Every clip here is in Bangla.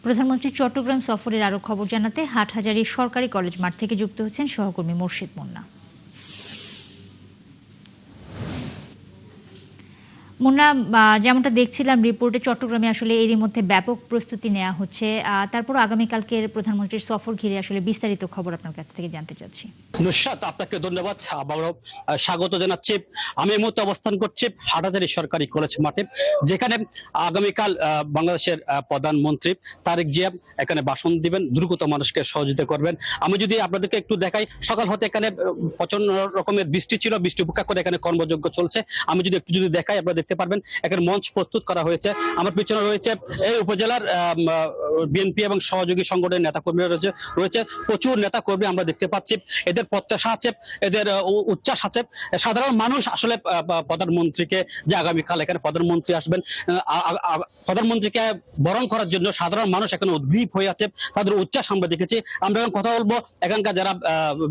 প্রধানমন্ত্রী চট্টগ্রাম সফরের আরও খবর জানাতে হাটহাজারী সরকারি কলেজ মাঠ থেকে যুক্ত হচ্ছেন সহকর্মী মোর্শেদ মুন্না। মুন্না, যেমনটা দেখছিলাম রিপোর্টে, চট্টগ্রামে আসলে এরই মধ্যে ব্যাপক প্রস্তুতি নেওয়া হচ্ছে। তারপর আগামীকালকের প্রধানমন্ত্রীর সফর ঘিরে আসলে বিস্তারিত খবর আপনার কাছ থেকে জানতে চাচ্ছি। নুসরাত, আপনাকে ধন্যবাদ, আবারও স্বাগত জানাচ্ছি। আমি এই মুহূর্তে অবস্থান করছি হাটহাজারী সরকারি কলেজ মাঠে, যেখানে আগামীকাল বাংলাদেশের প্রধানমন্ত্রী তারেক জিয়া এখানে ভাষণ দিবেন, দুর্গত মানুষকে সহযোগিতা করবেন। আমি যদি আপনাদেরকে একটু দেখাই, সকাল হতে এখানে প্রচন্ড রকমের বৃষ্টি ছিল, বৃষ্টি উপেক্ষা করে এখানে কর্মযজ্ঞ চলছে। আমি যদি একটু দেখাই, আপনারা দেখতে পারবেন এখানে মঞ্চ প্রস্তুত করা হয়েছে। আমার পিছনে রয়েছে এই উপজেলার বিএনপি এবং সহযোগী সংগঠনের নেতাকর্মীরা রয়েছে প্রচুর নেতাকর্মী আমরা দেখতে পাচ্ছি। এদের প্রত্যাশা আছে, এদের উচ্ছ্বাস আছে। সাধারণ মানুষ আসলে প্রধানমন্ত্রীকে, যে আগামীকাল এখানে প্রধানমন্ত্রী আসবেন, প্রধানমন্ত্রীকে বরণ করার জন্য সাধারণ মানুষ এখানে উদ্গ্রীব হয়ে আছে, তাদের উচ্ছ্বাস আমরা দেখেছি। আমরা এখন কথা বলবো এখানকার যারা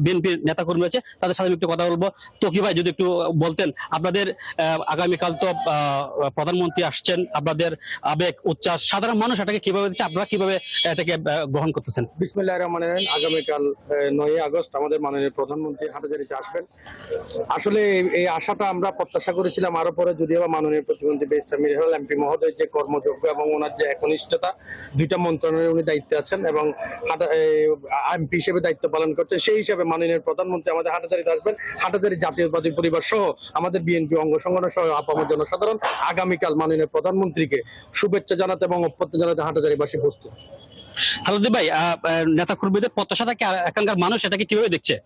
বিএনপির নেতাকর্মী আছে তাদের সাথে একটু কথা বলবো। তো কি ভাই, যদি একটু বলতেন, আপনাদের আগামীকাল তো প্রধানমন্ত্রী আসছেন, আপনাদের আবেগ উচ্ছ্বাস, সাধারণ মানুষ এটাকে কিভাবে দিচ্ছে, আপনারা কিভাবে এটাকে গ্রহণ করতেছেন? বিসমিল্লাহির রহমানির রহিম। আগামীকাল 9 আগস্ট আমাদের মাননীয় প্রধানমন্ত্রী হাটহাজারীতে আসবেন। আসলে এই আশাটা আমরা প্রত্যাশা করেছিলাম আরো পরে, যদিও মাননীয় প্রতিমন্ত্রী ব্যারিস্টার মীর হেলাল এমপি মহোদয় যে কর্মযোগ্য এবং ওনার যে একনিষ্ঠতা, দুইটা মন্ত্রণালয়ে উনি দায়িত্বে আছেন এবং এমপি হিসেবে দায়িত্ব পালন করছেন, সেই হিসেবে মাননীয় প্রধানমন্ত্রী আমাদের হাটহাজারীতে আসবেন। হাটহাজারী জাতীয়তাবাদী পরিবার সহ আমাদের বিএনপি অঙ্গ সংগঠন সহ আপামর জনসাধারণ আগামীকাল মাননীয় প্রধানমন্ত্রীকে শুভেচ্ছা জানাতে এবং অভ্যর্থনা জানাতে হাটহাজারীবাসী প্রস্তুত। সালাউদ্দিন ভাই, নেতা কর্মীদের প্রত্যাশাটাকে এখানকার মানুষ এটাকে কিভাবে দেখছে?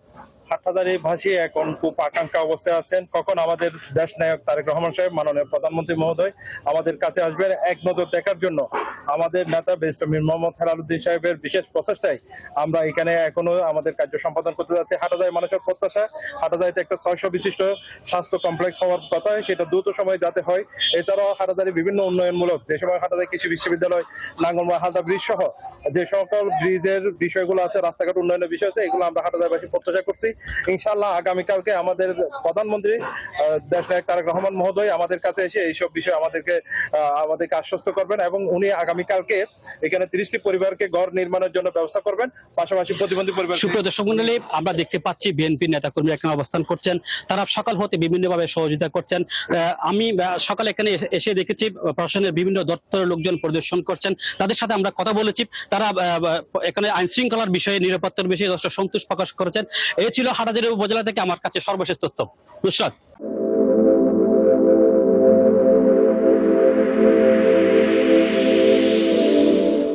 হাটহাজারী ভাষী এখন খুব আকাঙ্ক্ষা অবস্থায় আছেন, কখন আমাদের দেশ নায়ক তারেক রহমান সাহেব, মাননীয় প্রধানমন্ত্রী মহোদয় আমাদের কাছে আসবেন এক নজর দেখার জন্য। আমাদের নেতা ব্যারিস্টার মীর মোহাম্মদ হেলালুদ্দিন সাহেবের বিশেষ প্রচেষ্টায় আমরা এখানে এখনো আমাদের কার্য সম্পাদন করতে যাচ্ছি। হাটহাজারী মানুষের প্রত্যাশা, হাটহাজারীতে একটা 600 বিশিষ্ট স্বাস্থ্য কমপ্লেক্স হওয়ার কথা, সেটা দ্রুত সময়ে যাতে হয়। এছাড়াও হাটহাজারী বিভিন্ন উন্নয়নমূলক, যে সময় হাটহাজারী কৃষি বিশ্ববিদ্যালয়, নাঙ্গলমা হালদা ব্রিজ সহ যে সকল ব্রিজের বিষয়গুলো আছে, রাস্তাঘাট উন্নয়নের বিষয় আছে, এগুলো আমরা হাটহাজারীবাসী প্রত্যাশা করছি। ইনশাআল্লাহ আগামীকালকে আমাদের প্রধানমন্ত্রী দেশ নায়ক তারেক রহমান মহোদয় আমাদের কাছে এসে এইসব বিষয় আমাদেরকে আশ্বস্ত করবেন এবং উনি আগামীকালকে এখানে 30টি পরিবারকে ঘর নির্মাণের জন্য ব্যবস্থা করবেন, পাশাপাশি প্রতিবন্ধী পরিবার। সুপ্রিয় দর্শক মণ্ডলী, আমরা দেখতে পাচ্ছি বিএনপি নেতাকর্মী এখানে অবস্থান করছেন, তারা সকাল হতে বিভিন্নভাবে সহযোগিতা করছেন। আমি সকালে এখানে এসে দেখেছি প্রশাসনের বিভিন্ন দপ্তরের লোকজন পরিদর্শন করছেন, তাদের সাথে আমরা কথা বলেছি। তারা এখানে আইন শৃঙ্খলার বিষয়ে, নিরাপত্তার বিষয়ে যথেষ্ট সন্তোষ প্রকাশ করেছেন। এই ছিল হাটহাজারী উপজেলা থেকে আমার কাছে সর্বশেষ তথ্য। নুসরাত।